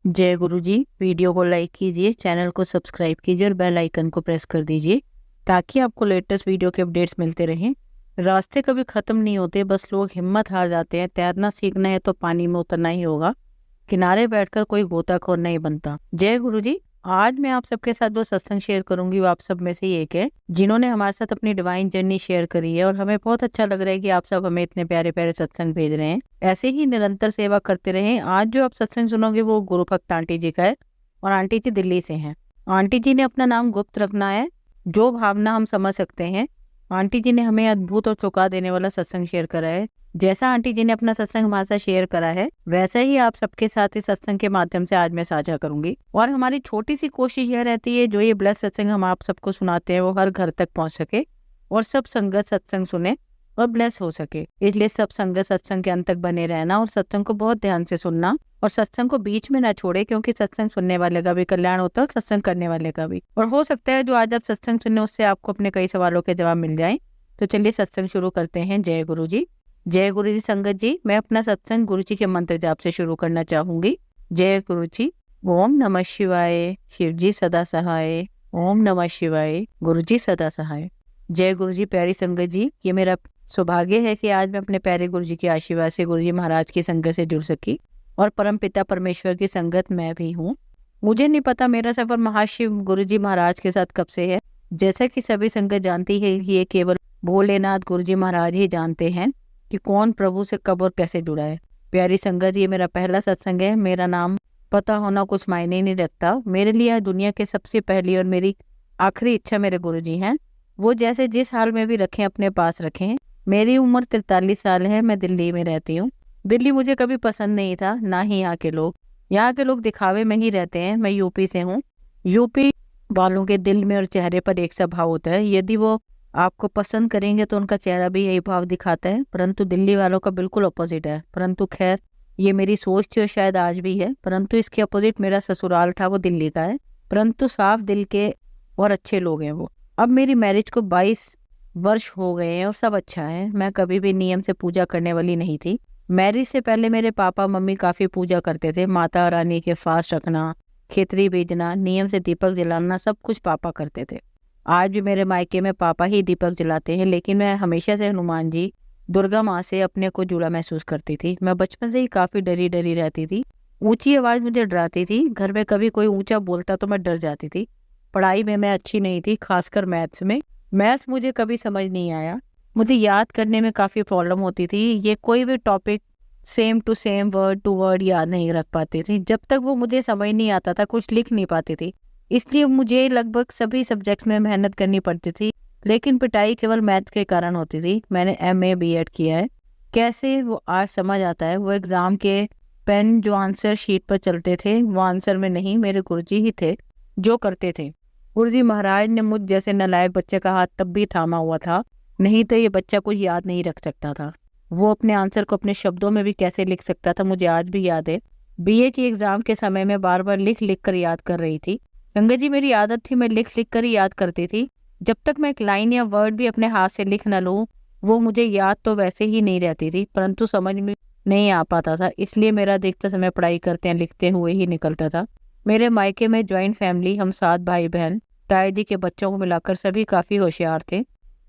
जय गुरु जी। वीडियो को लाइक कीजिए, चैनल को सब्सक्राइब कीजिए और बेल आइकन को प्रेस कर दीजिए ताकि आपको लेटेस्ट वीडियो के अपडेट्स मिलते रहें। रास्ते कभी ख़त्म नहीं होते, बस लोग हिम्मत हार जाते हैं। तैरना सीखना है तो पानी में उतरना ही होगा, किनारे बैठकर कोई गोताखोर नहीं बनता। जय गुरु जी। आज मैं आप सबके साथ वो सत्संग शेयर करूंगी, वो आप सब में से ही एक है जिन्होंने हमारे साथ अपनी डिवाइन जर्नी शेयर करी है और हमें बहुत अच्छा लग रहा है कि आप सब हमें इतने प्यारे प्यारे सत्संग भेज रहे हैं। ऐसे ही निरंतर सेवा करते रहें। आज जो आप सत्संग सुनोगे वो गुरु भक्त आंटी जी का है और आंटी जी दिल्ली से हैं। आंटी जी ने अपना नाम गुप्त रखना है, जो भावना हम समझ सकते हैं। आंटी जी ने हमें अद्भुत और चौंका देने वाला सत्संग शेयर करा है। जैसा आंटी जी ने अपना सत्संग हमारे साथ शेयर करा है वैसा ही आप सबके साथ इस सत्संग के माध्यम से आज मैं साझा करूंगी। और हमारी छोटी सी कोशिश यह रहती है जो ये ब्लेस सत्संग हम आप सबको सुनाते हैं वो हर घर तक पहुंच सके और सब संगत सत्संग सुने और ब्लेस हो सके। इसलिए सब संगत सत्संग के अंत तक बने रहना और सत्संग को बहुत ध्यान से सुनना और सत्संग को बीच में ना छोड़े, क्योंकि सत्संग सुनने वाले का भी कल्याण होता है और सत्संग करने वाले का भी। और हो सकता है जो आज आप सत्संग सुनने उससे आपको अपने कई सवालों के जवाब मिल जाएं। तो चलिए सत्संग शुरू करते हैं। जय गुरु जी। जय गुरु जी। संगत जी, मैं अपना सत्संग गुरु जी के मंत्र जाप से शुरू करना चाहूंगी। जय गुरु जी। ओम नमः शिवाय। शिव जी सदा सहाय। ओम नमः शिवाय। गुरु जी सदा सहाय। जय गुरु जी। प्यारी संगत जी, ये मेरा सौभाग्य है कि आज मैं अपने प्यारे गुरु जी के आशीर्वाद से गुरु जी महाराज की संगत से जुड़ सकी और परम पिता परमेश्वर की संगत मैं भी हूँ। मुझे नहीं पता मेरा सफर महाशिव गुरु जी महाराज के साथ कब से है। जैसा कि सभी संगत जानती है, ये केवल भोलेनाथ गुरु जी महाराज ही जानते हैं कि कौन प्रभु से कब और कैसे जुड़ा है। प्यारी संगत, ये मेरा पहला सत्संग है। मेरा नाम पता होना कुछ मायने नहीं रखता। मेरे लिए दुनिया के सबसे पहली और मेरी आखिरी इच्छा मेरे गुरु जी हैं। वो जैसे जिस हाल में भी रखें अपने पास रखें। मेरी उम्र 43 साल है। मैं दिल्ली में रहती हूँ। दिल्ली मुझे कभी पसंद नहीं था, ना ही यहाँ के लोग। यहाँ के लोग दिखावे में ही रहते हैं। मैं यूपी से हूँ। यूपी वालों के दिल में और चेहरे पर एक सा भाव होता है। यदि वो आपको पसंद करेंगे तो उनका चेहरा भी यही भाव दिखाता है, परंतु दिल्ली वालों का बिल्कुल अपोजिट है। परंतु खैर, ये मेरी सोच थी और शायद आज भी है। परंतु इसके अपोजिट मेरा ससुराल था, वो दिल्ली का है, परंतु साफ दिल के और अच्छे लोग हैं वो। अब मेरी मैरिज को 22 वर्ष हो गए हैं और सब अच्छा है। मैं कभी भी नियम से पूजा करने वाली नहीं थी। मैरिज से पहले मेरे पापा मम्मी काफी पूजा करते थे। माता रानी के फास्ट रखना, खेतरी बेचना, नियम से दीपक जलाना, सब कुछ पापा करते थे। आज भी मेरे मायके में पापा ही दीपक जलाते हैं, लेकिन मैं हमेशा से हनुमान जी, दुर्गा माँ से अपने को जुड़ा महसूस करती थी। मैं बचपन से ही काफी डरी डरी रहती थी। ऊंची आवाज मुझे डराती थी। घर में कभी कोई ऊंचा बोलता तो मैं डर जाती थी। पढ़ाई में मैं अच्छी नहीं थी, खासकर मैथ्स में। मैथ्स मुझे कभी समझ नहीं आया। मुझे याद करने में काफी प्रॉब्लम होती थी। ये कोई भी topic same to same, word to word याद नहीं रख पाती थी। जब तक वो मुझे समझ नहीं आता था, कुछ लिख नहीं पाती थी। इसलिए मुझे लगभग सभी सब्जेक्ट्स में मेहनत करनी पड़ती थी, लेकिन पिटाई केवल मैथ्स के कारण होती थी। मैंने MA BEd किया है। कैसे वो आज समझ आता है। वो एग्जाम के पेन जो आंसर शीट पर चलते थे वो आंसर में नहीं, मेरे गुरुजी ही थे जो करते थे। गुरुजी महाराज ने मुझ जैसे नालायक बच्चे का हाथ तब भी थामा हुआ था, नहीं तो ये बच्चा कुछ याद नहीं रख सकता था। वो अपने आंसर को अपने शब्दों में भी कैसे लिख सकता था, मुझे आज भी याद है। BA की एग्जाम के समय में बार बार लिख लिख कर याद कर रही थी। संगत जी, मेरी आदत थी, मैं लिख लिख कर ही याद करती थी। जब तक मैं एक लाइन या वर्ड भी अपने हाथ से लिख न लूँ, वो मुझे याद तो वैसे ही नहीं रहती थी, परंतु समझ में नहीं आ पाता था। इसलिए मेरा देखते समय पढ़ाई करते हैं लिखते हुए ही निकलता था। मेरे मायके में ज्वाइंट फैमिली, हम 7 भाई बहन, ताई जी के बच्चों को मिलाकर सभी काफ़ी होशियार थे।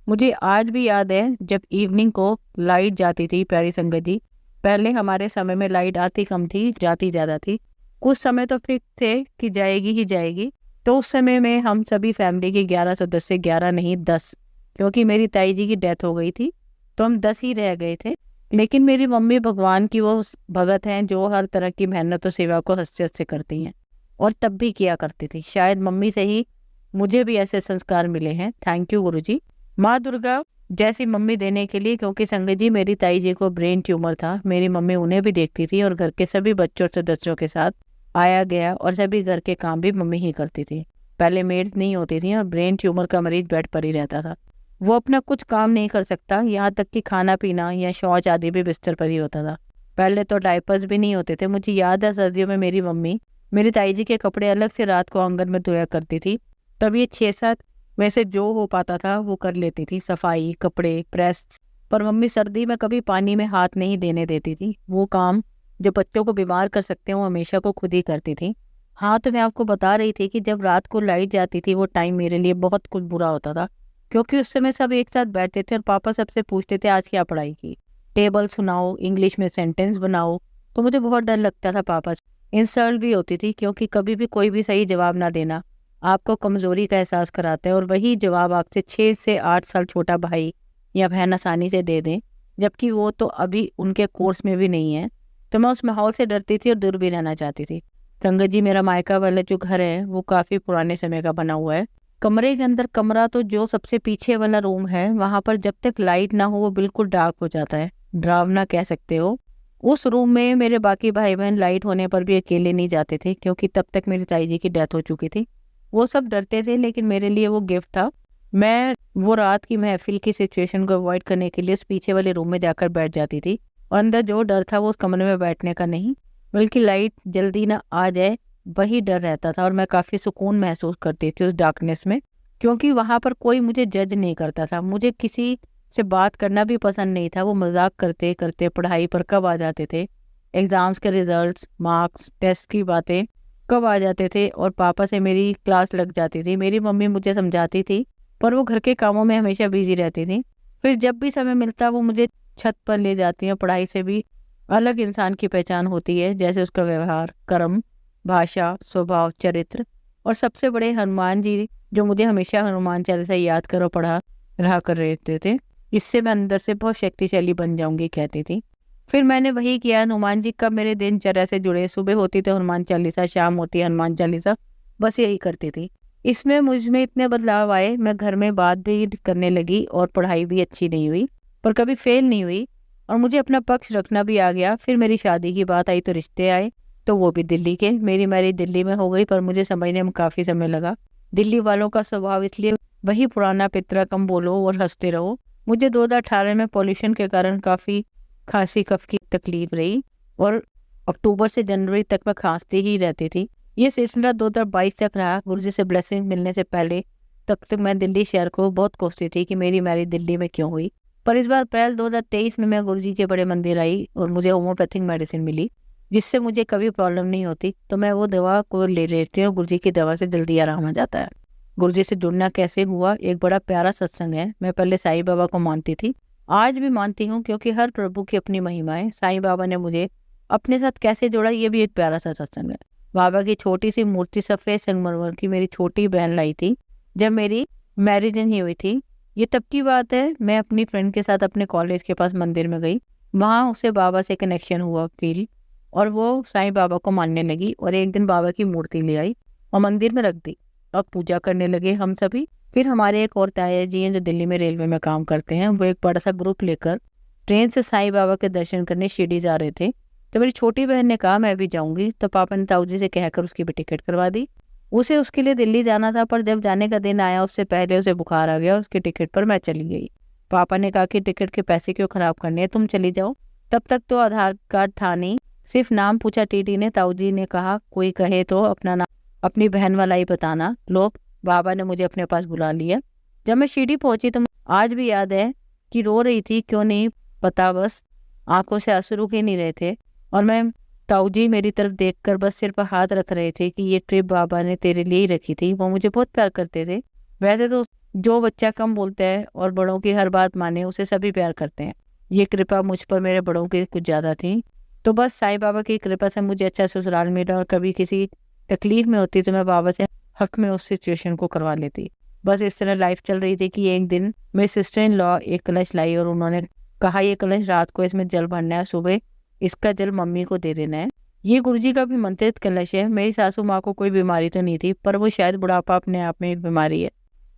मुझे आज भी याद है जब इवनिंग को लाइट जाती थी। प्यारी संगत जी, पहले हमारे समय में लाइट आती कम थी, जाती ज़्यादा थी। कुछ समय तो फिक्स थे कि जाएगी ही जाएगी। तो उस समय में हम सभी फैमिली के 11 सदस्य, 11 नहीं 10, क्योंकि मेरी ताई जी की डेथ हो गई थी तो हम 10 ही रह गए थे। लेकिन मेरी मम्मी भगवान की वो भगत हैं जो हर तरह की मेहनत और सेवा को हंसते हंसते करती हैं और तब भी किया करती थी। शायद मम्मी से ही मुझे भी ऐसे संस्कार मिले हैं। थैंक यू गुरु जी। माँ दुर्गा जैसी मम्मी देने के लिए, क्योंकि संगत जी मेरी ताई जी को ब्रेन ट्यूमर था। मेरी मम्मी उन्हें भी देखती थी और घर के सभी बच्चों सदस्यों के साथ आया गया और सभी घर के काम भी मम्मी ही करती थी। पहले मेड नहीं होती थी और ब्रेन ट्यूमर का मरीज बेड पर ही रहता था। वो अपना कुछ काम नहीं कर सकता, यहाँ तक कि खाना पीना या शौच आदि भी बिस्तर पर ही होता था। पहले तो डायपर्स भी नहीं होते थे। मुझे याद है सर्दियों में मेरी मम्मी मेरी ताई जी के कपड़े अलग से रात को आंगन में धोया करती थी। तब ये 6-7 में से जो हो पाता था वो कर लेती थी, सफाई, कपड़े, प्रेस। पर मम्मी सर्दी में कभी पानी में हाथ नहीं देने देती थी। वो काम जो बच्चों को बीमार कर सकते हैं वो हमेशा को खुद ही करती थी। हाँ, तो मैं आपको बता रही थी कि जब रात को लाइट जाती थी वो टाइम मेरे लिए बहुत कुछ बुरा होता था, क्योंकि उस समय सब एक साथ बैठते थे और पापा सबसे पूछते थे आज क्या पढ़ाई की, टेबल सुनाओ, इंग्लिश में सेंटेंस बनाओ। तो मुझे बहुत डर लगता था पापा से। इंसल्ट भी होती थी, क्योंकि कभी भी कोई भी सही जवाब ना देना आपको कमज़ोरी का एहसास कराता है, और वही जवाब आपसे 6 से 8 साल छोटा भाई या बहन आसानी से दे दें, जबकि वो तो अभी उनके कोर्स में भी नहीं है। तो मैं उस माहौल से डरती थी और दूर भी रहना चाहती थी। संगत जी, मेरा मायका वाला जो घर है वो काफ़ी पुराने समय का बना हुआ है। कमरे के अंदर कमरा तो जो सबसे पीछे वाला रूम है, वहाँ पर जब तक लाइट ना हो वो बिल्कुल डार्क हो जाता है, डरावना कह सकते हो। उस रूम में मेरे बाकी भाई बहन लाइट होने पर भी अकेले नहीं जाते थे, क्योंकि तब तक मेरी ताई जी की डेथ हो चुकी थी। वो सब डरते थे, लेकिन मेरे लिए वो गिफ्ट था। मैं वो रात की महफिल की सिचुएशन को अवॉइड करने के लिए उस पीछे वाले रूम में जाकर बैठ जाती थी, और अंदर जो डर था वो उस कमरे में बैठने का नहीं, बल्कि लाइट जल्दी ना आ जाए वही डर रहता था। और मैं काफ़ी सुकून महसूस करती थी उस डार्कनेस में, क्योंकि वहाँ पर कोई मुझे जज नहीं करता था। मुझे किसी से बात करना भी पसंद नहीं था। वो मजाक करते करते पढ़ाई पर कब आ जाते थे, एग्ज़ाम्स के रिजल्ट्स, मार्क्स, टेस्ट की बातें कब आ जाते थे, और पापा से मेरी क्लास लग जाती थी। मेरी मम्मी मुझे समझाती थी, पर वो घर के कामों में हमेशा बिजी रहती थी। फिर जब भी समय मिलता वो मुझे छत पर ले जाती हैं। पढ़ाई से भी अलग इंसान की पहचान होती है, जैसे उसका व्यवहार, कर्म, भाषा, स्वभाव, चरित्र। और सबसे बड़े हनुमान जी, जो मुझे हमेशा हनुमान चालीसा याद करो पढ़ा रहा कर रहते थे, इससे मैं अंदर से बहुत शक्तिशाली बन जाऊंगी कहती थी। फिर मैंने वही किया। हनुमान जी कब मेरे दिनचर्या से जुड़े, सुबह होती तो हनुमान चालीसा, शाम होती हनुमान चालीसा, बस यही करती थी। इसमें मुझ में इतने बदलाव आए, मैं घर में बात भी करने लगी और पढ़ाई भी अच्छी नहीं हुई, पर कभी फेल नहीं हुई, और मुझे अपना पक्ष रखना भी आ गया। फिर मेरी शादी की बात आई तो रिश्ते आए, तो वो भी दिल्ली के। मेरी मैरिज दिल्ली में हो गई, पर मुझे समझने में काफ़ी समय लगा। दिल्ली वालों का स्वभाव इसलिए वही पुराना, पितरा कम बोलो और हंसते रहो। मुझे 2018 में पॉल्यूशन के कारण काफ़ी खांसी कफ की तकलीफ रही, और अक्टूबर से जनवरी तक मैं खांसती ही रहती थी। ये सिलसिला 2022 तक रहा। गुरुजी से ब्लेसिंग मिलने से पहले तब तक मैं दिल्ली शहर को बहुत कोसती थी कि मेरी मैरिज दिल्ली में क्यों हुई। पर इस बार अप्रैल 2023 में मैं गुरुजी के बड़े मंदिर आई और मुझे होम्योपैथिक मेडिसिन मिली, जिससे मुझे कभी प्रॉब्लम नहीं होती। तो मैं वो दवा को ले लेती हूँ। गुरुजी की दवा से जल्दी आराम आ जाता है। गुरुजी से जुड़ना कैसे हुआ, एक बड़ा प्यारा सत्संग है। मैं पहले साईं बाबा को मानती थी, आज भी मानती हूँ, क्योंकि हर प्रभु की अपनी महिमा है। साईं बाबा ने मुझे अपने साथ कैसे जोड़ा, ये भी एक प्यारा सा सत्संग है। बाबा की छोटी सी मूर्ति सफ़ेद संगमरमर की मेरी छोटी बहन लाई थी जब मेरी मैरिज नहीं हुई थी। ये तब की बात है। मैं अपनी फ्रेंड के साथ अपने कॉलेज के पास मंदिर में गई, वहाँ उसे बाबा से कनेक्शन हुआ फील, और वो साईं बाबा को मानने लगी। और एक दिन बाबा की मूर्ति ले आई और मंदिर में रख दी, और पूजा करने लगे हम सभी। फिर हमारे एक और ताया जी हैं जो दिल्ली में रेलवे में काम करते हैं, वो एक बड़ा सा ग्रुप लेकर ट्रेन से साईं बाबा के दर्शन करने शिरडी जा रहे थे। तो मेरी छोटी बहन ने कहा मैं भी जाऊंगी, तो पापा ने ताऊ जी से कहकर उसकी भी टिकट करवा दी। उसे उसके लिए दिल्ली जाना था, पर जब जाने का दिन आया उससे पहले उसे बुखार आ गया। उसकी टिकट पर मैं चली गई। पापा ने कहा कि टिकट के पैसे क्यों खराब करने हैं, तुम चली जाओ। तब तक तो आधार कार्ड था नहीं, सिर्फ नाम पूछा टीटी ने। ताऊ जी ने कहा कोई कहे तो अपना नाम अपनी बहन वाला ही बताना। लो, बाबा ने मुझे अपने पास बुला लिया। जब मैं शिरडी पहुंची तो आज भी याद है कि रो रही थी, क्यों नहीं पता, बस आंखों से आंसू रुक ही नहीं रहे थे। और मैं ताऊ जी मेरी तरफ देखकर बस सिर पर हाथ रख रहे थे कि ये ट्रिप बाबा ने तेरे लिए ही रखी थी। वो मुझे बहुत प्यार करते थे। वैसे तो जो बच्चा कम बोलता है और बड़ों की हर बात माने, उसे सभी प्यार करते हैं। ये कृपा मुझ पर मेरे बड़ों की कुछ ज़्यादा थी। तो बस साईं बाबा की कृपा से मुझे अच्छा ससुराल मिला, और कभी किसी तकलीफ में होती तो मैं बाबा से हक में उस सिचुएशन को करवा लेती। बस इस तरह लाइफ चल रही थी कि एक दिन मेरी सिस्टर इन लॉ एक कलश लाई, और उन्होंने कहा ये कलश रात को इसमें जल भरना है, सुबह इसका जल मम्मी को दे देना है। ये गुरुजी का भी मंत्रित कलश है। मेरी सासू माँ को कोई बीमारी तो नहीं थी, पर वो शायद बुढ़ापा अपने आप में एक बीमारी है,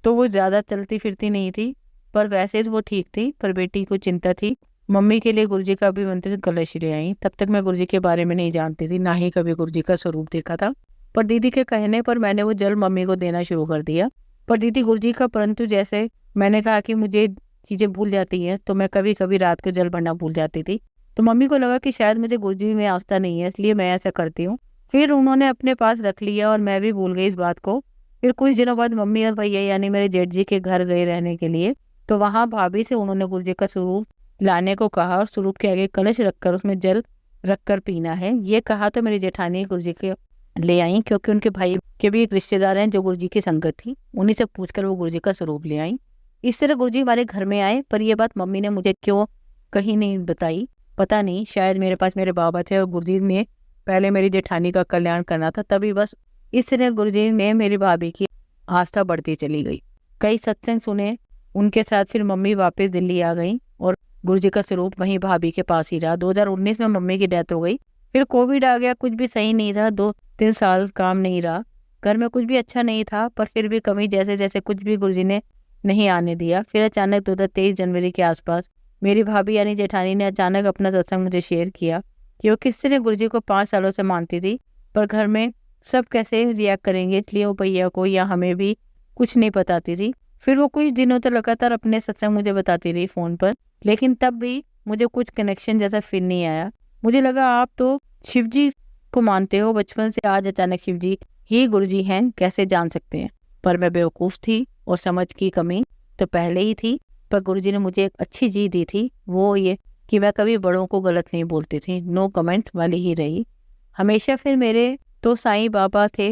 तो वो ज़्यादा चलती फिरती नहीं थी, पर वैसे तो वो ठीक थी। पर बेटी को चिंता थी। मम्मी के लिए गुरुजी का भी मंत्रित कलश ले आई। तब तक मैं गुरुजी के बारे में नहीं जानती थी, ना ही कभी गुरुजी का स्वरूप देखा था। पर दीदी के कहने पर मैंने वो जल मम्मी को देना शुरू कर दिया। पर दीदी गुरुजी का, परंतु जैसे मैंने कहा कि मुझे चीज़ें भूल जाती हैं, तो मैं कभी कभी रात को जल भरना भूल जाती थी। तो मम्मी को लगा कि शायद मुझे गुरुजी में आस्था नहीं है, इसलिए मैं ऐसा करती हूँ। फिर उन्होंने अपने पास रख लिया और मैं भी भूल गई इस बात को। फिर कुछ दिनों बाद मम्मी और भैया यानी मेरे जेठ जी के घर गए रहने के लिए, तो वहाँ भाभी से उन्होंने गुरुजी का स्वरूप लाने को कहा, और स्वरूप के आगे कलश रखकर उसमें जल रख कर पीना है। ये कहा तो मेरी जेठानी गुरुजी के ले आई, क्योंकि उनके भाई के भी एक रिश्तेदार हैं जो गुरुजी की संगत थी। उन्हीं से पूछकर वो गुरुजी का स्वरूप ले आई। इस तरह गुरुजी हमारे घर में आए, पर ये बात मम्मी ने मुझे क्यों कहीं नहीं बताई, पता नहीं। शायद मेरे पास मेरे बाबा थे और गुरुजी ने पहले मेरी जेठानी का कल्याण करना था, तभी बस इस तरह गुरुजी ने मेरी भाभी की आस्था बढ़ती चली गई। कई सत्संग सुने, उनके साथ फिर मम्मी वापस दिल्ली आ गई और गुरुजी का स्वरूप वहीं भाभी के पास ही रहा। 2019 में मम्मी की डेथ हो गई। फिर कोविड आ गया, कुछ भी सही नहीं था, 2-3 साल काम नहीं रहा, घर में कुछ भी अच्छा नहीं था, पर फिर भी कमी जैसे जैसे कुछ भी गुरुजी ने नहीं आने दिया। फिर अचानक 2023 जनवरी के आसपास मेरी भाभी यानी जेठानी ने अचानक अपना सत्संग मुझे शेयर किया कि वो किस तरह गुरुजी को 5 सालों से मानती थी, पर घर में सब कैसे रिएक्ट करेंगे, इसलिए वो भैया को या हमें भी कुछ नहीं बताती थी। फिर वो कुछ दिनों तक लगातार अपने सत्संग मुझे बताती रही फ़ोन पर, लेकिन तब भी मुझे कुछ कनेक्शन जैसा फील नहीं आया। मुझे लगा आप तो शिव जी को मानते हो बचपन से, आज अचानक शिव जी ही गुरुजी हैं, कैसे जान सकते हैं। पर मैं बेवकूफ़ थी और समझ की कमी तो पहले ही थी। पर गुरुजी ने मुझे एक अच्छी चीज़ दी थी, वो ये कि मैं कभी बड़ों को गलत नहीं बोलती थी, नो कमेंट्स वाली ही रही हमेशा। फिर मेरे तो साईं बाबा थे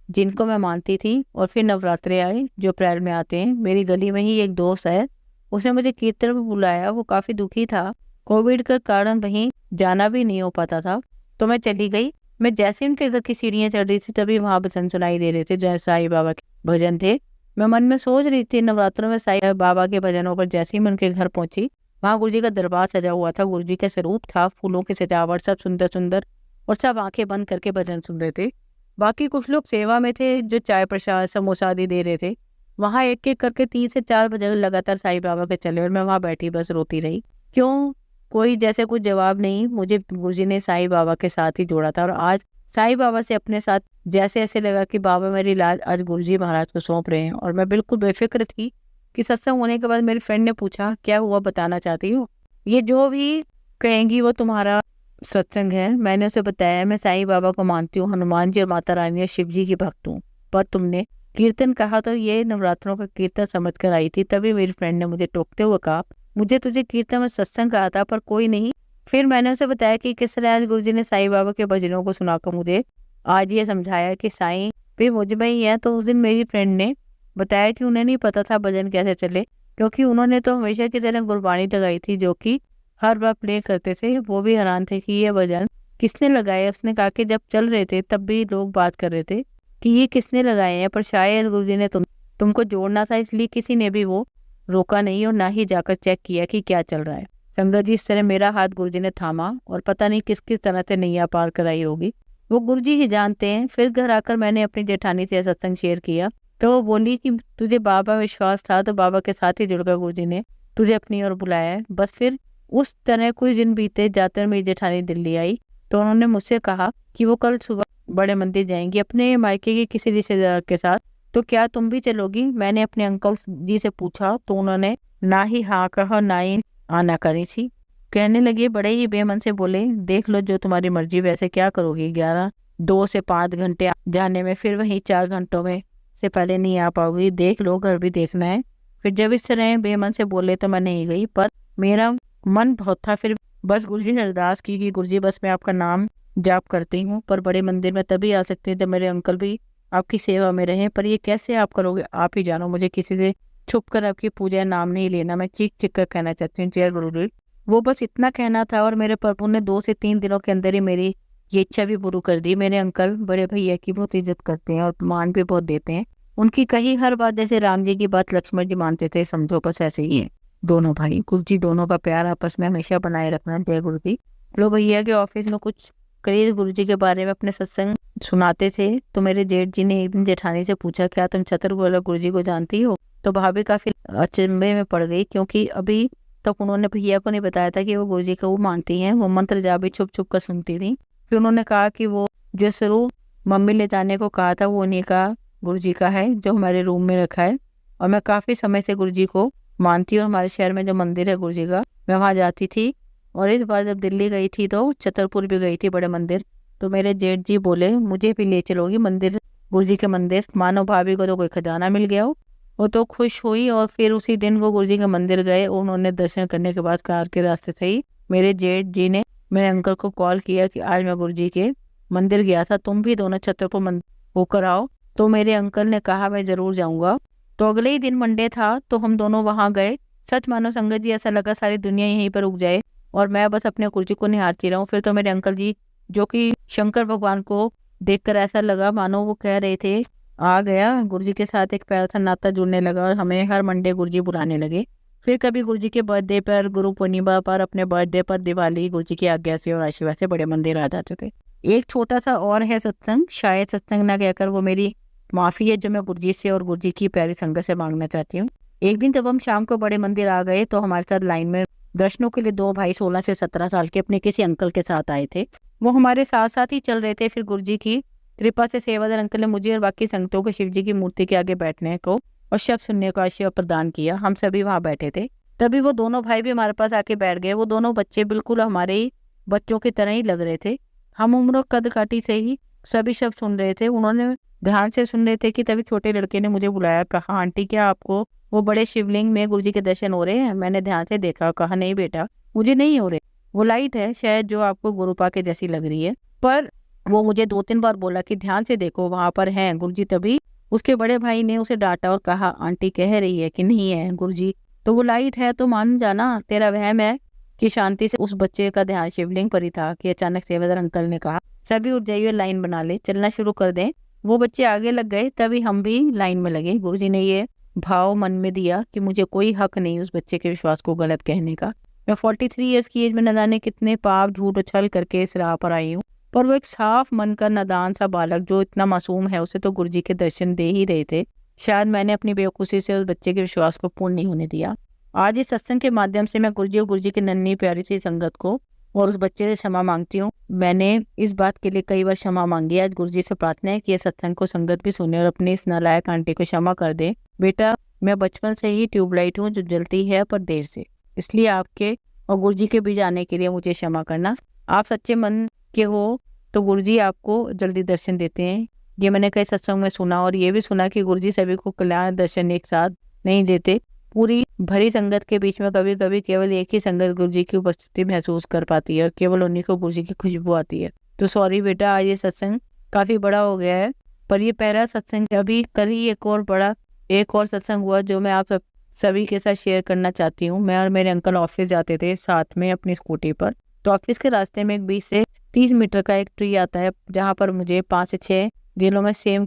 जिनको मैं मानती थी, और फिर नवरात्रे आए जो अप्रैल में आते हैं। मेरी गली में ही एक दोस्त है, उसने मुझे कीर्तन में बुलाया। वो काफ़ी दुखी था, कोविड के कारण वहीं जाना भी नहीं हो पाता था, तो मैं चली गई। मैं जैसे उनके घर की सीढ़ियाँ चढ़ रही थी, तभी वहाँ भजन सुनाई दे रहे थे, जैसे साईं बाबा के भजन थे। मैं मन में सोच रही थी नवरात्रों में साईं बाबा के भजनों पर। जैसे ही मैं उनके घर पहुंची, वहाँ गुरुजी का दरबार सजा हुआ था, गुरुजी का स्वरूप था, फूलों की सजावट, सब सुंदर सुंदर, और सब आंखें बंद करके भजन सुन रहे थे। बाकी कुछ लोग सेवा में थे जो चाय प्रसाद समोसा आदि दे रहे थे। वहाँ एक एक करके 3 से 4 बजे लगातार साईं बाबा के चले, और मैं वहाँ बैठी बस रोती रही। क्यों, कोई जैसे कुछ जवाब नहीं। मुझे गुरुजी ने साईं बाबा के साथ ही जोड़ा था, और आज साईं बाबा से अपने साथ जैसे ऐसे लगा कि बाबा मेरी लाज आज गुरुजी महाराज को सौंप रहे हैं। और मैं बिल्कुल बेफिक्र थी कि सत्संग होने के बाद मेरी फ्रेंड ने पूछा क्या हुआ, बताना चाहती हो? ये जो भी कहेंगी वो तुम्हारा सत्संग है। मैंने उसे बताया मैं साईं बाबा को मानती हूँ, हनुमान जी और माता रानी और शिव जी की भक्त हूँ। पर तुमने कीर्तन कहा तो ये नवरात्रों का कीर्तन समझ कर आई थी। तभी मेरी फ्रेंड ने मुझे टोकते हुए कहा मुझे तुझे कीर्तन में सत्संग कहा था, पर कोई नहीं। फिर मैंने उसे बताया कि किस तरह आज गुरुजी ने साईं बाबा के भजनों को सुनाकर मुझे आज ये समझाया कि साईं भी मुझ में ही है। तो उस दिन मेरी फ्रेंड ने बताया कि उन्हें नहीं पता था भजन कैसे चले, क्योंकि उन्होंने तो हमेशा की तरह गुरबानी लगाई थी जो कि हर बार प्ले करते थे। वो भी हैरान थे कि ये भजन किसने लगाए। उसने कहा कि जब चल रहे थे तब भी लोग बात कर रहे थे कि ये किसने लगाए हैं, पर शायद गुरुजी ने तुमको जोड़ना था, इसलिए किसी ने भी वो रोका नहीं और ना ही जाकर चेक किया कि क्या चल रहा है। संगत जी, इस तरह मेरा हाथ गुरुजी ने थामा और पता नहीं किस किस तरह से नैया पार कराई होगी, वो गुरुजी ही जानते हैं। फिर घर आकर मैंने अपनी जेठानी से सत्संग शेयर किया, तो वो बोली कि तुझे बाबा विश्वास था तो बाबा के साथ ही जुड़कर गुरुजी ने तुझे अपनी ओर बुलाया है। बस फिर उस तरह कुछ दिन बीते जाते मेरी जेठानी दिल्ली आई, तो उन्होंने मुझसे कहा कि वो कल सुबह बड़े मंदिर जाएंगी अपने मायके के किसी रिश्तेदार के साथ, तो क्या तुम भी चलोगी? मैंने अपने अंकल जी से पूछा तो उन्होंने ना ही हाँ कहा ना ही आना करी थी। कहने लगे, बड़े ही बेमन से बोले, देख लो जो तुम्हारी मर्जी, वैसे क्या करोगी? 2 से 5 घंटे जाने में, फिर वहीं 4 घंटों में से पहले नहीं आ पाओगी, देख लो, घर भी देखना है। फिर जब इस तरह बेमन से बोले तो मैं नहीं गई, पर मेरा मन बहुत था। फिर बस गुरुजी ने अरदास की कि गुरुजी बस मैं आपका नाम जाप करती हूँ, पर बड़े मंदिर में तभी आ सकती हूँ जब मेरे अंकल भी आपकी सेवा में रहें। पर ये कैसे आप करोगे, आप ही जानो, मुझे किसी से छुप कर आपकी पूजा नाम नहीं लेना, मैं चीख चीख कर कहना चाहती हूँ जय गुरुदेव। वो बस इतना कहना था, और मेरे प्रभु ने 2 से 3 दिनों के अंदर ही मेरी ये इच्छा भी पूरी कर दी। मेरे अंकल बड़े भैया की बहुत इज्जत करते हैं और मान भी बहुत देते हैं। उनकी कही हर बात, जैसे राम जी की बात लक्ष्मण जी मानते थे, समझो बस ऐसे ही है दोनों भाई। गुरुजी दोनों का प्यार आपस में हमेशा बनाए रखना, जय गुरुजी। लो भैया के ऑफिस में कुछ करीब गुरुजी के बारे में अपने सत्संग सुनाते थे, तो मेरे जेठ जी ने एक दिन जेठानी से पूछा, क्या तुम छतरपुर गुरुजी को जानती हो? तो भाभी काफी अचंभे में पड़ गई, क्योंकि अभी तक उन्होंने भैया को नहीं बताया था कि वो गुरुजी को वो मानती हैं। वो मंत्र जाप भी छुप छुप कर सुनती थी। फिर उन्होंने कहा कि वो जो स्वरूप मम्मी ले जाने को कहा था वो उन्हीं का गुरुजी का है, जो हमारे रूम में रखा है। और मैं काफी समय से गुरुजी को मानती हूँ। हमारे शहर में जो मंदिर है गुरुजी का, मैं वहाँ जाती थी। और इस बार जब दिल्ली गई थी तो छतरपुर भी गई थी, बड़े मंदिर। तो मेरे जेठ जी बोले, मुझे भी ले चलोगी मंदिर, गुरुजी के मंदिर? मानो भाभी को तो कोई खजाना मिल गया हो। वो तो खुश हुई, और फिर उसी दिन वो गुरुजी के मंदिर गए। उन्होंने दर्शन करने के बाद कार के रास्ते से ही मेरे जेठ जी ने मैंने अंकल को कॉल किया कि आज मैं गुरुजी के मंदिर गया था, तुम भी दोनों छतों पर होकर आओ। तो मेरे अंकल ने कहा मैं ज़रूर जाऊँगा। तो अगले ही दिन मंडे था, तो हम दोनों वहाँ गए। सच मानो संगत जी, ऐसा लगा सारी दुनिया यहीं पर रुक जाए और मैं बस अपने गुरुजी को निहारती रहूं। फिर तो मेरे अंकल जी, जो कि शंकर भगवान को देखकर ऐसा लगा मानो वो कह रहे थे, आ गया गुरुजी के साथ एक प्यारा सा नाता जुड़ने लगा और हमें हर मंडे गुरुजी बुलाने लगे। फिर कभी गुरुजी के बर्थडे पर, गुरु पूर्णिमा पर, अपने बर्थडे पर, दिवाली, गुरुजी की आज्ञा से और आशीर्वाद से बड़े मंदिर आ जाते थे। एक छोटा सा और है सत्संग, शायद सत्संग ना कहकर वो मेरी माफ़ी है, जो मैं गुरुजी से और गुरुजी की प्यारी संगत से मांगना चाहती हूँ। एक दिन जब हम शाम को बड़े मंदिर आ गए तो हमारे साथ लाइन में दर्शनों के लिए 2 भाई 16 से 17 साल के अपने किसी अंकल के साथ आए थे। वो हमारे साथ साथ ही चल रहे थे। फिर गुरुजी की कृपा से सेवादार अंकल ने मुझे और बाकी संगतों को शिव जी की मूर्ति के आगे बैठने को और शब्द सुनने का आशीर्वाद प्रदान किया। हम सभी वहाँ बैठे थे। तभी वो दोनों भाई भी हमारे पास आके बैठ गए। वो दोनों बच्चे बिल्कुल हमारे ही बच्चों की तरह ही लग रहे थे। हम उम्र कद काठी से ही सभी शब्द सुन रहे थे। उन्होंने ध्यान से सुन रहे थे कि तभी छोटे लड़के ने मुझे बुलाया, कहा आंटी क्या आपको वो बड़े शिवलिंग में गुरुजी के दर्शन हो रहे हैं? मैंने ध्यान से देखा, कहा नहीं बेटा मुझे नहीं हो रहे, वो लाइट है शायद जो आपको गुरुपा के जैसी लग रही है। पर वो मुझे 2-3 बार बोला कि ध्यान से देखो वहां पर है गुरुजी। तभी उसके बड़े भाई ने उसे डांटा और कहा आंटी कह रही है कि नहीं है गुरुजी, तो वो लाइट है तो मान जाना, तेरा वहम है। कि शांति से उस बच्चे का ध्यान शिवलिंग पर ही था कि अचानक सेवादार अंकल ने कहा सभी उठ जाइए, लाइन बना ले, चलना शुरू कर दें। वो बच्चे आगे लग गए, तभी हम भी लाइन में लगे। गुरुजी ने ये भाव मन में दिया कि मुझे कोई हक नहीं उस बच्चे के विश्वास को गलत कहने का। मैं 43 ईयर्स की एज में न जाने कितने पाप झूठ उछल करके इस राह पर आई हूँ, पर वो एक साफ मन का नादान सा बालक जो इतना मासूम है, उसे तो गुरुजी के दर्शन दे ही रहे थे। शायद मैंने अपनी बेवकूफ़ी से उस बच्चे के विश्वास को पूर्ण नहीं होने दिया। आज इस सत्संग के माध्यम से मैं गुरुजी और गुरुजी की नन्ही प्यारी सी संगत को और उस बच्चे से क्षमा मांगती हूँ। मैंने इस बात के लिए कई बार क्षमा मांगी। आज गुरुजी से प्रार्थना है कि ये सत्संग को संगत भी सुने और अपनी इस नालायक आंटी को क्षमा कर दे। बेटा मैं बचपन से ही ट्यूबलाइट हूँ जो जलती है पर देर से, इसलिए आपके और गुरुजी के बीच आने के लिए मुझे क्षमा करना। आप सच्चे मन के हो तो गुरुजी आपको जल्दी दर्शन देते हैं। ये मैंने कई सत्संग में सुना और ये भी सुना कि गुरुजी सभी को कल्याण दर्शन एक साथ नहीं देते। पूरी भरी संगत के बीच में कभी कभी केवल एक ही संगत गुरुजी की उपस्थिति महसूस कर पाती है और केवल उन्हीं को गुरुजी की खुशबू आती है। तो सॉरी बेटा, आज ये सत्संग काफी बड़ा हो गया है, पर ये पहला सत्संग। अभी कल ही एक और सत्संग हुआ जो मैं आप सभी के साथ शेयर करना चाहती हूँ। मैं और मेरे अंकल ऑफिस जाते थे साथ में अपनी स्कूटी पर। तो ऑफिस के रास्ते में एक 20 से 30 मीटर का एक ट्री आता है, जहाँ पर मुझे 5 से 6 दिनों में सेम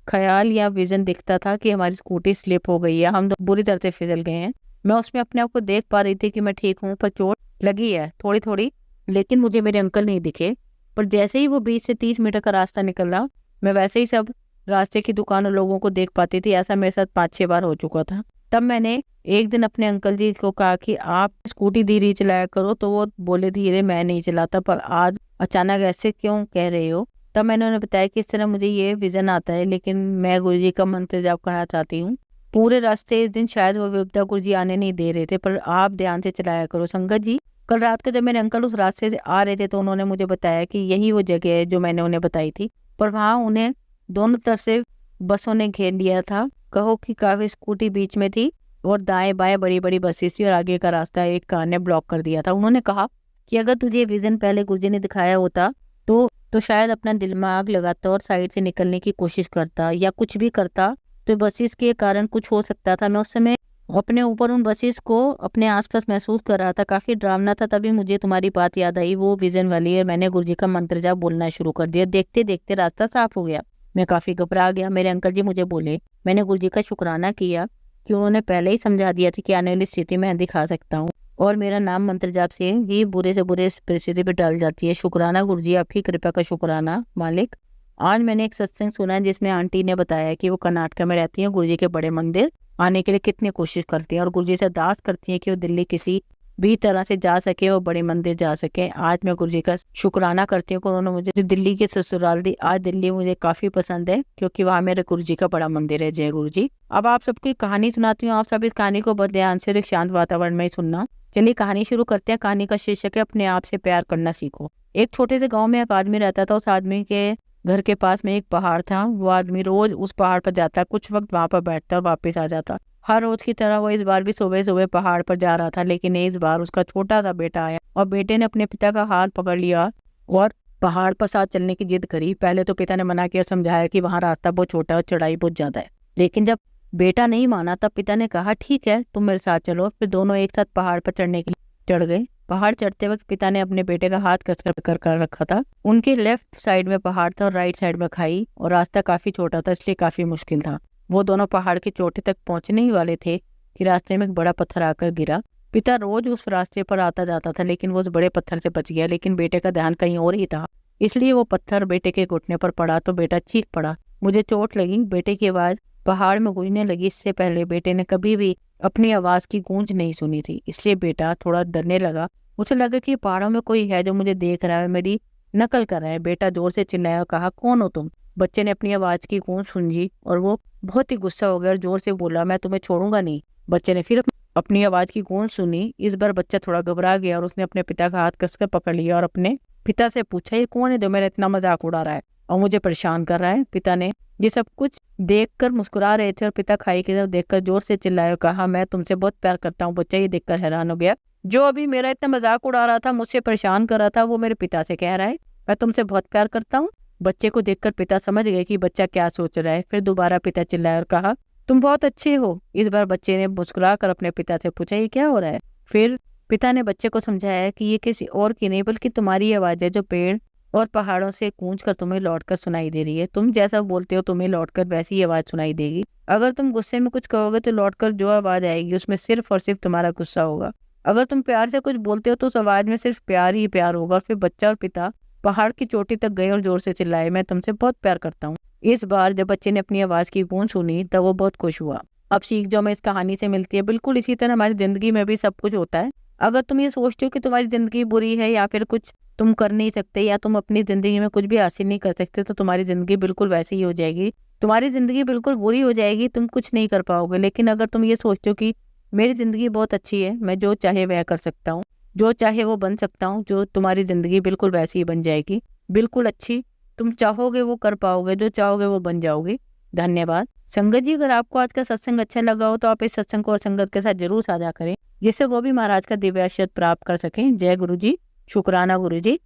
ख्याल या विजन दिखता था कि हमारी स्कूटी स्लिप हो गई है, हम बुरी तरह से फिसल गए हैं। मैं उसमें अपने आप को देख पा रही थी कि मैं ठीक हूँ, पर चोट लगी है थोड़ी थोड़ी, लेकिन मुझे मेरे अंकल नहीं दिखे। पर जैसे ही वो 20 से 30 मीटर का रास्ता निकला, मैं वैसे ही सब रास्ते की दुकान और लोगों को देख पाती थी। ऐसा मेरे साथ 5-6 बार हो चुका था। तब मैंने एक दिन अपने अंकल जी को कहा कि आप स्कूटी धीरे चलाया करो, तो वो बोले धीरे मैं नहीं चलाता, पर आज अचानक ऐसे क्यों कह रहे हो? तब मैंने उन्हें बताया कि इस तरह मुझे ये विजन आता है, लेकिन मैं गुरुजी का मंत्र जाप करना चाहती हूँ। पूरे रास्ते इस दिन शायद वो विपदा गुरुजी आने नहीं दे रहे थे, पर आप ध्यान से चलाया करो। संगत जी, कल रात को जब मेरे अंकल उस रास्ते से आ रहे थे तो उन्होंने मुझे बताया कि यही वो जगह है जो मैंने उन्हें बताई थी, पर वहाँ उन्हें दोनों तरफ से बसों ने घेर लिया था। कहो कि काफी स्कूटी बीच में थी और दाएं बाएं बड़ी बड़ी बसेस थी और आगे का रास्ता एक कार ने ब्लॉक कर दिया था। उन्होंने कहा कि अगर तुझे विजन पहले गुरुजी ने दिखाया होता तो शायद अपना दिमाग लगाता और साइड से निकलने की कोशिश करता या कुछ भी करता, तो बसेस के कारण कुछ हो सकता था। मैं उस समय अपने ऊपर उन बसेस को अपने आसपास महसूस कर रहा था, काफी डरावना था। तभी मुझे तुम्हारी बात याद आई, वो विजन वाली है। मैंने गुरुजी का मंत्र जाप बोलना शुरू कर दिया। देखते देखते रास्ता साफ हो गया। मैं काफी घबरा गया। मेरे अंकल जी मुझे बोले, मैंने गुरुजी का शुक्राना किया कि उन्होंने पहले ही समझा दिया था कि आने वाली स्थिति में दिखा सकता हूँ और मेरा नाम मंत्र जाप से ही बुरे से बुरे परिस्थिति पे डाल जाती है। शुक्राना गुरुजी, आपकी कृपा का शुक्राना मालिक। आज मैंने एक सत्संग सुना जिसमें आंटी ने बताया कि वो कर्नाटक में रहती हैं, गुरुजी के बड़े मंदिर आने के लिए कितनी कोशिश करती हैं और गुरुजी से अरदास करती हैं कि वो दिल्ली किसी भी तरह से जा सके और बड़े मंदिर जा सके। आज मैं गुरुजी का शुक्राना करती हूँ कि उन्होंने मुझे दिल्ली की ससुराल दी। आज दिल्ली मुझे काफी पसंद है क्योंकि वहाँ मेरे गुरुजी का बड़ा मंदिर है। जय गुरुजी। अब आप सबकी कहानी सुनाती हूँ। आप सब इस कहानी को बहुत ध्यान से एक शांत वातावरण में ही सुनना। चलिए कहानी शुरू करते हैं। कहानी का शीर्षक है अपने आप से प्यार करना सीखो। एक छोटे से गाँव में एक आदमी रहता था। उस आदमी के घर के पास में एक पहाड़ था। वो आदमी रोज उस पहाड़ पर जाता, कुछ वक्त वहां पर बैठता और वापस आ जाता। हर रोज की तरह वो इस बार भी सुबह सुबह पहाड़ पर जा रहा था, लेकिन इस बार उसका छोटा सा बेटा आया और बेटे ने अपने पिता का हाथ पकड़ लिया और पहाड़ पर साथ चलने की जिद करी। पहले तो पिता ने मना किया, समझाया कि वहाँ रास्ता बहुत छोटा है और चढ़ाई बहुत ज्यादा है, लेकिन जब बेटा नहीं माना तब पिता ने कहा ठीक है तुम मेरे साथ चलो। फिर दोनों एक साथ पहाड़ पर चढ़ने के लिए चढ़ गए। पहाड़ चढ़ते वक्त पिता ने अपने बेटे का हाथ कस कर रखा था। उनके लेफ्ट साइड में पहाड़ था और राइट साइड में खाई, और रास्ता काफी छोटा था इसलिए काफी मुश्किल था। वो दोनों पहाड़ की चोटी तक पहुंचने ही वाले थे कि रास्ते में एक बड़ा पत्थर आकर गिरा। पिता रोज उस रास्ते पर आता जाता था, लेकिन वो उस बड़े पत्थर से बच गया, लेकिन बेटे का ध्यान कहीं और ही था, इसलिए वो पत्थर बेटे के घुटने पर पड़ा तो बेटा चीख पड़ा, मुझे चोट लगी। बेटे की आवाज पहाड़ में गूंजने लगी। इससे पहले बेटे ने कभी भी अपनी आवाज की गूंज नहीं सुनी थी, इसलिए बेटा थोड़ा डरने लगा। उसे लगा कि पहाड़ों में कोई है जो मुझे देख रहा है, मेरी नकल कर रहा है। बेटा जोर से चिल्लाया और कहा कौन हो तुम। बच्चे ने अपनी आवाज की गूंज सुनी और वो बहुत ही गुस्सा हो गया और जोर से बोला मैं तुम्हें छोड़ूंगा नहीं। बच्चे ने फिर अपनी आवाज की गूंज सुनी। इस बार बच्चा थोड़ा घबरा गया और उसने अपने पिता का हाथ कसकर पकड़ लिया और अपने पिता से पूछा ये कौन है जो मेरा इतना मजाक उड़ा रहा है और मुझे परेशान कर रहा है। पिता ने ये सब कुछ देखकर मुस्कुरा रहे थे और पिता खाई की तरफ देखकर जोर से चिल्लाया और कहा मैं तुमसे बहुत प्यार करता हूँ। बच्चा ये देखकर हैरान हो गया, जो अभी मेरा इतना मजाक उड़ा रहा था, मुझसे परेशान कर रहा था, वो मेरे पिता से कह रहा है मैं तुमसे बहुत प्यार करता हूँ। बच्चे को देखकर पिता समझ गए कि बच्चा क्या सोच रहा है। फिर दोबारा पिता चिल्लाया और कहा तुम बहुत अच्छे हो। इस बार बच्चे ने मुस्कुरा कर अपने पिता से पूछा ये क्या हो रहा है। फिर पिता ने बच्चे को समझाया कि ये किसी और की नहीं बल्कि तुम्हारी आवाज है जो पेड़ और पहाड़ों से गूंज कर तुम्हें लौटकर सुनाई दे रही है। तुम जैसा बोलते हो तुम्हें लौटकर वैसी ही आवाज सुनाई देगी। अगर तुम गुस्से में कुछ कहोगे तो लौटकर जो आवाज आएगी उसमें सिर्फ और सिर्फ तुम्हारा गुस्सा होगा। अगर तुम प्यार से कुछ बोलते हो तो उस आवाज में सिर्फ प्यार ही प्यार होगा। और फिर बच्चा और पिता पहाड़ की चोटी तक गए और जोर से चिल्लाए मैं तुमसे बहुत प्यार करता हूँ। इस बार जब बच्चे ने अपनी आवाज की गूंज सुनी तब वो बहुत खुश हुआ। अब सीख जो हमें इस कहानी से मिलती है, बिल्कुल इसी तरह हमारी जिंदगी में भी सब कुछ होता है। अगर तुम ये सोचते हो कि तुम्हारी जिंदगी बुरी है या फिर कुछ तुम कर नहीं सकते या तुम अपनी जिंदगी में कुछ भी हासिल नहीं कर सकते, तो तुम्हारी जिंदगी बिल्कुल वैसी ही हो जाएगी। तुम्हारी जिंदगी बिल्कुल बुरी हो जाएगी, तुम कुछ नहीं कर पाओगे। लेकिन अगर तुम ये सोचते हो कि मेरी जिंदगी बहुत अच्छी है, मैं जो चाहे वह कर सकता हूँ, जो चाहे वो बन सकता हूँ, जो तुम्हारी जिंदगी बिल्कुल वैसी ही बन जाएगी, बिल्कुल अच्छी। तुम चाहोगे वो कर पाओगे, जो चाहोगे वो बन जाओगे। धन्यवाद। संगत जी, अगर आपको आज का सत्संग अच्छा लगा हो तो आप इस सत्संग को और संगत के साथ जरूर साझा करें, जिससे वो भी महाराज का दिव्य आशीर्वाद प्राप्त कर सकें। जय गुरु जी। शुक्राना गुरु जी।